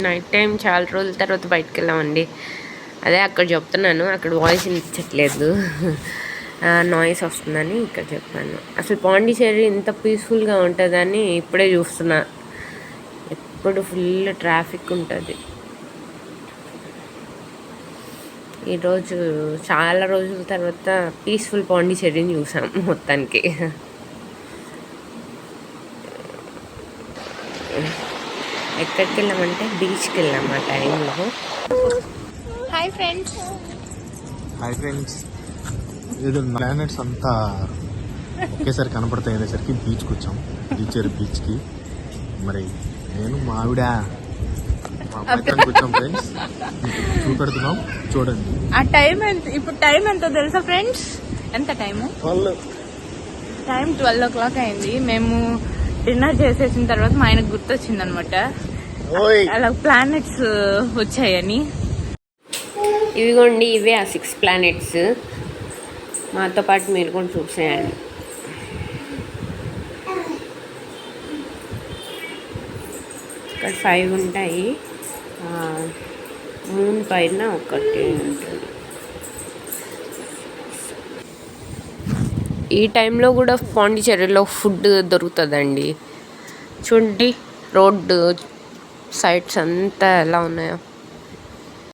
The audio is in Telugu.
నైట్ టైం చాలా రోజుల తర్వాత బయటకు వెళ్ళామండి. అదే అక్కడ చెప్తున్నాను, అక్కడ వాయిస్ వినిపించట్లేదు, నాయిస్ వస్తుందని ఇక్కడ చెప్పాను. అసలు పాండిచేరి ఇంత పీస్ఫుల్గా ఉంటుందని ఇప్పుడే చూస్తున్నా. ఎప్పుడు ఫుల్ ట్రాఫిక్ ఉంటుంది. ఈరోజు చాలా రోజుల తర్వాత పీస్ఫుల్ పాండిచేరిని చూసాం మొత్తానికి. ఎక్కడికి వెళ్ళామంటే బీచ్కి వెళ్ళాం ఆ టైంలో. Hi friends. ఏదో ప్లానెట్స్ అంతా ఒకేసారి కనపడతాయి అనేసరికి బీచ్కి వచ్చాం. బీచ్కి మరి నేను మా ఆవిడ వచ్చాం ఫ్రెండ్స్. చూపెడుతున్నాం చూడండి. ఆ టైం ఎంత, ఇప్పుడు టైం ఎంతో తెలుసా ఫ్రెండ్స్? ఎంత టైము? 12 అయింది. మేము డిన్నర్ చేసేసిన తర్వాత మా ఆయనకు గుర్తొచ్చింది అనమాట, అలా ప్లానెట్స్ వచ్చాయని. ఇవిగోండి, ఇవే ఆ 6 ప్లానెట్స్. మాతో పాటు మీరు కూడా చూసేయండి. ఇక్కడ 5 ఉంటాయి. మూన్ పైన ఒకటి ఉంటుంది. ఈ టైంలో కూడా పాండిచేరిలో ఫుడ్ దొరుకుతుందండి. చూడండి రోడ్డు సైడ్స్ అంతా ఎలా ఉన్నాయో.